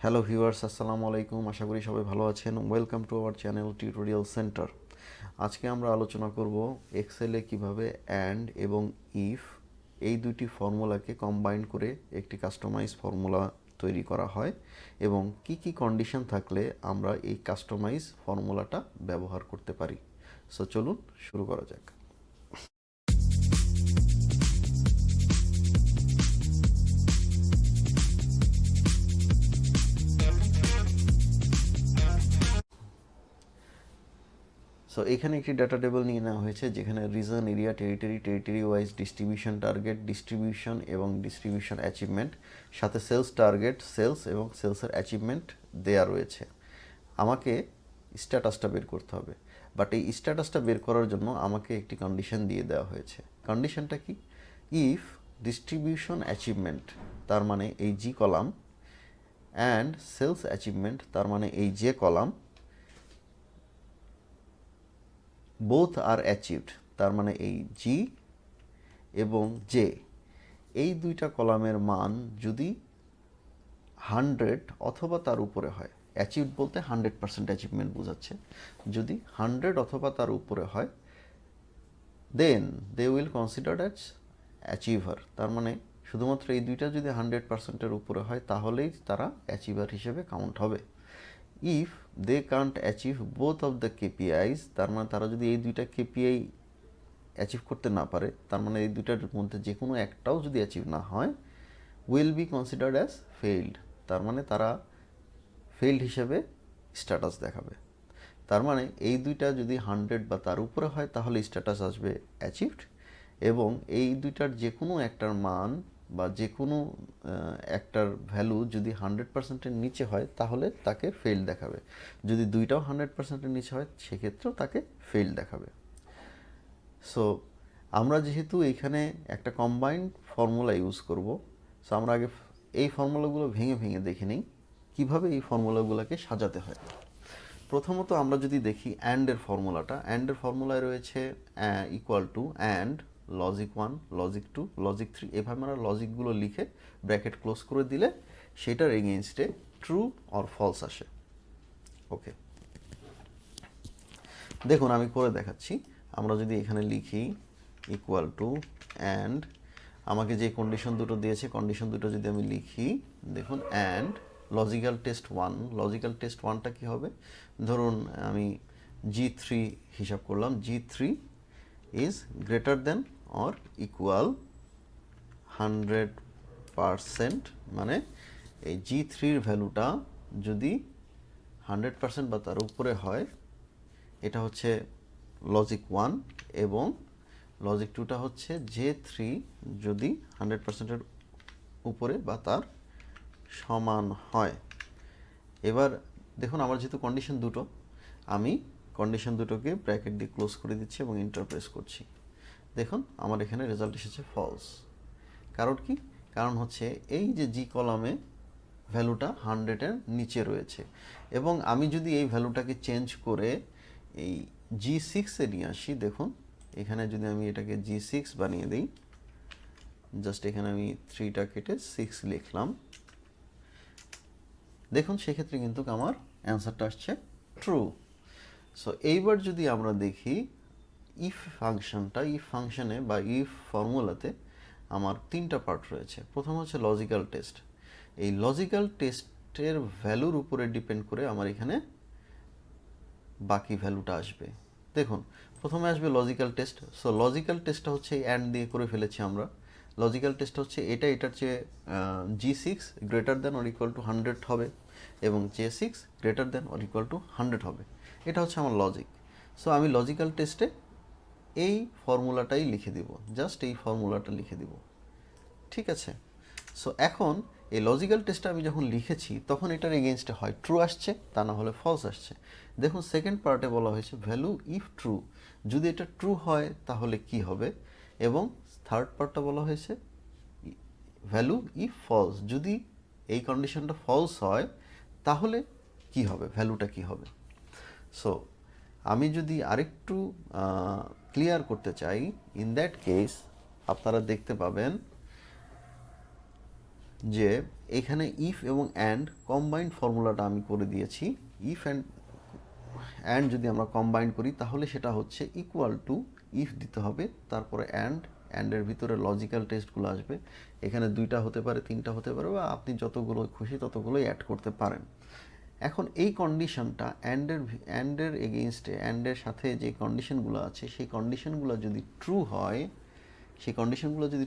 Hello viewers, আসসালামু আলাইকুম। আশা করি সবাই ভালো আছেন। Welcome to our channel tutorial centre. আজকে আমরা আলোচনা করব এক্সেলে কিভাবে অ্যান্ড এবং ইফ এই দুটি ফর্মুলাকে কম্বাইন করে একটি কাস্টমাইজ ফর্মুলা তৈরি করা হয় এবং কি কি কন্ডিশন থাকলে আমরা এই কাস্টমাইজ ফর্মুলাটা ব্যবহার করতে পারি। সো চলুন শুরু করা যাক। সো এখানে একটি ডাটা টেবল নিয়ে নেওয়া হয়েছে যেখানে reason, area, territory wise distribution target, distribution এবং ডিস্ট্রিবিউশন অ্যাচিভমেন্ট, সাথে সেলস টার্গেট, সেলস এবং সেলসের অ্যাচিভমেন্ট দেয়া রয়েছে। আমাকে স্ট্যাটাসটা বের করতে হবে, বাট এই স্ট্যাটাসটা বের করার জন্য আমাকে একটি কন্ডিশন দিয়ে দেওয়া হয়েছে। কন্ডিশনটা কি? ইফ ডিস্ট্রিবিউশন অ্যাচিভমেন্ট, তার মানে এই জি কলাম, অ্যান্ড সেলস অ্যাচিভমেন্ট, তার মানে এই জে কলাম, বোথ আর অ্যাচিভড, তার মানে এই জি এবং জে, এই দুইটা কলামের মান যদি 100 অথবা তার উপরে হয়, অ্যাচিভড বলতে 100% অ্যাচিভমেন্ট বোঝাচ্ছে, যদি 100 অথবা তার উপরে হয়, then they will consider as achiever. তার মানে শুধুমাত্র এই দুইটা যদি 100%-এর উপরে হয় তাহলেই তারা অ্যাচিভার হিসেবে কাউন্ট হবে। If they can't achieve both of the KPIs, তার মানে তারা যদি এই দুইটা কেপিআই অ্যাচিভ করতে না পারে, তার মানে এই দুইটার মধ্যে যে কোনো একটাও যদি অ্যাচিভ না হয়, will be considered as failed, তার মানে তারা ফেইল্ড হিসেবে স্ট্যাটাস দেখাবে। তার মানে এই দুইটা যদি 100 বা তার উপরে হয় তাহলে স্ট্যাটাস আসবে অ্যাচিভড, এবং এই দুইটার যে কোনো একটার মান বা যে কোনো একটার ভ্যালু যদি 100%-এর নিচে হয় তাহলে তাকে ফেইল দেখাবে। যদি দুইটাও 100%-এর নিচে হয় সেক্ষেত্রেও তাকে ফেইল দেখাবে। সো আমরা যেহেতু এইখানে একটা কম্বাইন্ড ফর্মুলা ইউজ করব, সো আমরা আগে এই ফর্মুলাগুলো ভেঙে ভেঙে দেখে নিই কীভাবে এই ফর্মুলাগুলোকে সাজাতে হয়। প্রথমত আমরা যদি দেখি অ্যান্ডের ফর্মুলাটা, অ্যান্ডের ফর্মুলায় রয়েছে equal to and logic 1, logic 2, logic 3, এভাবে আমরা লজিকগুলো লিখে ব্র্যাকেট ক্লোজ করে দিলে সেটার এগেইনস্টে ট্রু অর ফলস আসে। ওকে, দেখুন আমি করে দেখাচ্ছি। আমরা যদি এখানে লিখি ইকুয়াল টু অ্যান্ড, আমাকে যে কন্ডিশন দুটো দিয়েছে কন্ডিশন দুটো যদি আমি লিখি, দেখুন and logical test 1, logical test 1টা কী হবে? ধরুন আমি G3 হিসাব করলাম, G3 is greater than or equal 100%, মানে এই G3-র ভ্যালুটা যদি 100% বা তার উপরে হয়, এটা হচ্ছে লজিক 1, এবং লজিক 2টা হচ্ছে J3 যদি 100%-এর উপরে বা তার সমান হয়। এবার দেখুন আমার যেহেতু কন্ডিশন দুটো, আমি কন্ডিশন দুটোকে ব্র্যাকেট দিয়ে ক্লোজ করে দিচ্ছি এবং এন্টার প্রেস করছি। দেখুন আমার এখানে রেজাল্ট এসেছে ফলস। কারণ কি? কারণ হচ্ছে এই যে জি কলামে ভ্যালুটা 100-এর নিচে রয়েছে, এবং আমি যদি এই ভ্যালুটাকে চেঞ্জ করে এই G6-এ নিয়ে আসি, দেখুন এখানে যদি আমি এটাকে G6 বানিয়ে দিই, জাস্ট এখানে আমি 3টা কেটে 6 লিখলাম, দেখুন সেক্ষেত্রে কিন্তু আমার অ্যান্সারটা আসছে ট্রু। সো এইবার যদি আমরা দেখি ইফ ফাংশনটা, ইফ ফাংশনে বা ইফ ফর্মুলাতে আমার 3টা পার্ট রয়েছে। প্রথম হচ্ছে লজিক্যাল টেস্ট। এই লজিক্যাল টেস্টের ভ্যালুর উপরে ডিপেন্ড করে আমার এখানে বাকি ভ্যালুটা আসবে। দেখুন প্রথমে আসবে লজিক্যাল টেস্ট। সো লজিক্যাল টেস্টটা হচ্ছে অ্যান্ড দিয়ে করে ফেলেছি আমরা। লজিক্যাল টেস্ট হচ্ছে এটার চেয়ে G6 greater than or equal to 100 হবে এবং J6 greater than or equal to 100 হবে। এটা হচ্ছে আমার লজিক। সো আমি লজিক্যাল টেস্টে এই ফর্মুলাটাই লিখে দিব, জাস্ট এই ফর্মুলাটা লিখে দিব, ঠিক আছে? সো এখন এই লজিক্যাল টেস্টটা আমি যখন লিখেছি তখন এটার এগেনস্টে হয় ট্রু আসছে, তা না হলে ফলস আসছে। দেখুন সেকেন্ড পার্টে বলা হয়েছে ভ্যালু ইফ ট্রু, যদি এটা ট্রু হয় তাহলে কি হবে, এবং থার্ড পার্টটা বলা হয়েছে ভ্যালু ইফ ফলস, যদি এই কন্ডিশনটা ফলস হয় তাহলে কি হবে, ভ্যালুটা কি হবে। সো আমি যদি আরেকটু ক্লিয়ার করতে চাই, ইন দ্যাট কেস আপনারা দেখতে পাবেন যে এখানে ইফ এবং অ্যান্ড কম্বাইন্ড ফর্মুলাটা আমি করে দিয়েছি। ইফ অ্যান্ড যদি আমরা কম্বাইন করি তাহলে সেটা হচ্ছে ইকুয়াল টু ইফ দিতে হবে, তারপরে অ্যান্ডের ভিতরে লজিক্যাল টেস্টগুলো আসবে। এখানে 2টা হতে পারে, 3টা হতে পারে, বা আপনি যতগুলো খুশি ততগুলোই অ্যাড করতে পারেন। এখন এই কন্ডিশনটা অ্যান্ডের এগেইনস্টে, অ্যান্ডের সাথে যে কন্ডিশনগুলো আছে সেই কন্ডিশনগুলো যদি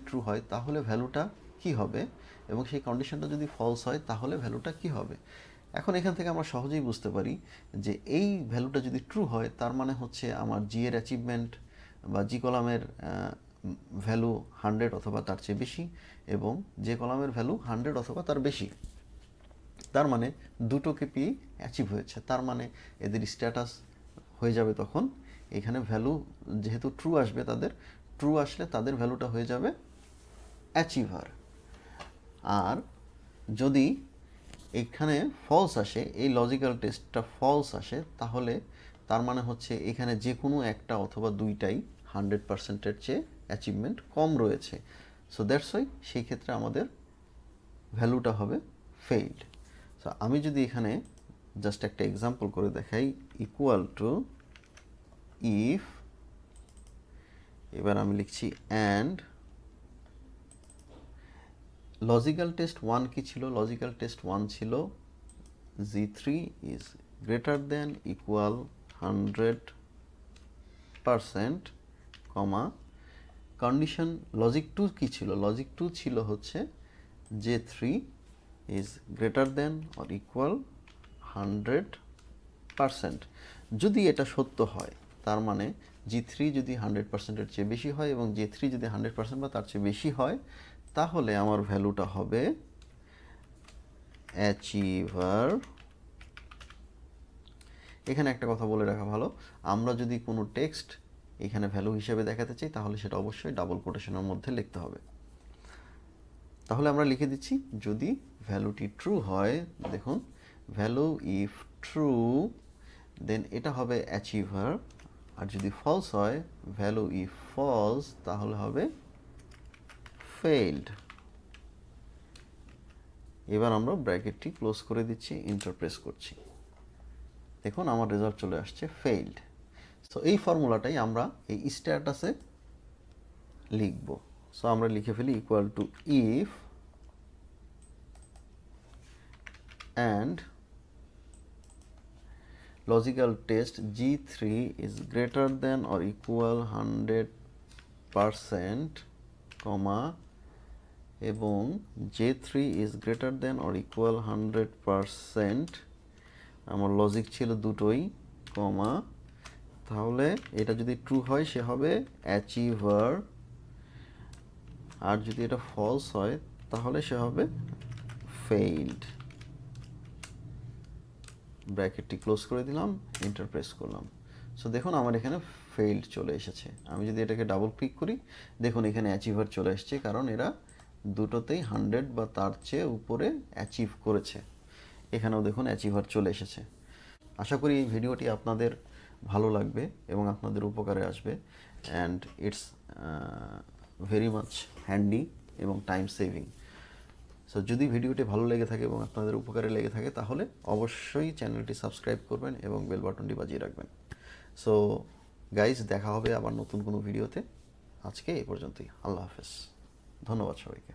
ট্রু হয় তাহলে ভ্যালুটা কি হবে, এবং সেই কন্ডিশনটা যদি ফলস হয় তাহলে ভ্যালুটা কি হবে। এখন এখান থেকে আমরা সহজেই বুঝতে পারি যে এই ভ্যালুটা যদি ট্রু হয় তার মানে হচ্ছে আমার জি এর অ্যাচিভমেন্ট বা জি কলামের ভ্যালু 100 অথবা তার চেয়ে বেশি, এবং যে কলামের ভ্যালু 100 অথবা তার বেশি। তার মানে দুটোকে পেয়ে অ্যাচিভ হয়েছে, তার মানে এদের স্ট্যাটাস হয়ে যাবে তখন এখানে ভ্যালু যেহেতু ট্রু আসবে, ট্রু আসলে তাদের ভ্যালুটা হয়ে যাবে অ্যাচিভার। আর যদি এখানে ফলস আসে, এই লজিক্যাল টেস্টটা ফলস আসে, তাহলে তার মানে হচ্ছে এখানে যে কোনো একটা অথবা দুইটাই 100%-এর চেয়ে অ্যাচিভমেন্ট কম রয়েছে। সো দ্যাটস ওয়াই সেই ক্ষেত্রে আমাদের ভ্যালুটা হবে ফেইল্ড। সো আমি যদি এখানে জাস্ট একটা এক্সাম্পল করে দেখাই, ইকুয়াল টু ইফ, এবার আমি লিখছি অ্যান্ড লজিক্যাল টেস্ট 1 কি ছিল? লজিক্যাল টেস্ট 1 ছিল G3 is greater than equal 100%, comma condition logic 2 কি ছিল? লজিক 2 ছিল হচ্ছে J3 is greater than or equal 100%। যদি এটা সত্য হয় তার মানে G3 যদি 100%-এর চেয়ে বেশি হয় এবং J3 যদি 100% বা তার চেয়ে বেশি হয়, তাহলে আমার ভ্যালুটা হবে অ্যাচিভার। এখানে একটা কথা বলে রাখা ভালো, আমরা যদি কোনো টেক্সট এখানে ভ্যালু হিসেবে দেখাতে চাই তাহলে সেটা অবশ্যই ডাবল কোটেশনের মধ্যে লিখতে হবে। তাহলে আমরা লিখে দিচ্ছি, যদি ভ্যালুটি ট্রু হয়, দেখুন ভ্যালু ইফ ট্রু দেন এটা হবে অ্যাচিভার, আর যদি ফলস হয়, ভ্যালু ইফ ফলস, তাহলে হবে ফেইল্ড। এবার আমরা ব্র্যাকেটটি ক্লোজ করে দিচ্ছি, এন্টার প্রেস করছি, দেখুন আমার রেজাল্ট চলে আসছে ফেইল্ড। সো এই ফর্মুলাটাই আমরা এই স্ট্যাটাসে লিখব। সো আমরা লিখে ফেলি equal to if and logical test G3 is greater than or equal 100%, কমা এবং J3 is greater than or equal 100%, আমার লজিক ছিল দুটোই, কমা, তাহলে এটা যদি ট্রু হয় সে হবে অ্যাচিভার, আর যদি এটা ফলস হয় তাহলে সে হবে ফেইল্ড। ব্র্যাকেটটি ক্লোজ করে দিলাম, এন্টার প্রেস করলাম। সো দেখুন আমার এখানে ফেইল্ড চলে এসেছে। আমি যদি এটাকে ডাবল ক্লিক করি, দেখুন এখানে অ্যাচিভার চলে এসেছে, কারণ এরা দুটোতেই 100 বা তার চেয়ে উপরে অ্যাচিভ করেছে। এখানেও দেখুন অ্যাচিভার চলে এসেছে। আশা করি এই ভিডিওটি আপনাদের ভালো লাগবে এবং আপনাদের উপকারে আসবে, and it's very much handy এবং টাইম সেভিং। সো যদি ভিডিওটি ভালো লেগে থাকে এবং আপনাদের উপকারে লেগে থাকে তাহলে অবশ্যই চ্যানেলটি সাবস্ক্রাইব করবেন এবং বেল বাটনটি বাজিয়ে রাখবেন। সো গাইজ, দেখা হবে আবার নতুন কোনো ভিডিওতে। আজকে এই পর্যন্তই। আল্লাহ হাফেজ। ধন্যবাদ সবাইকে।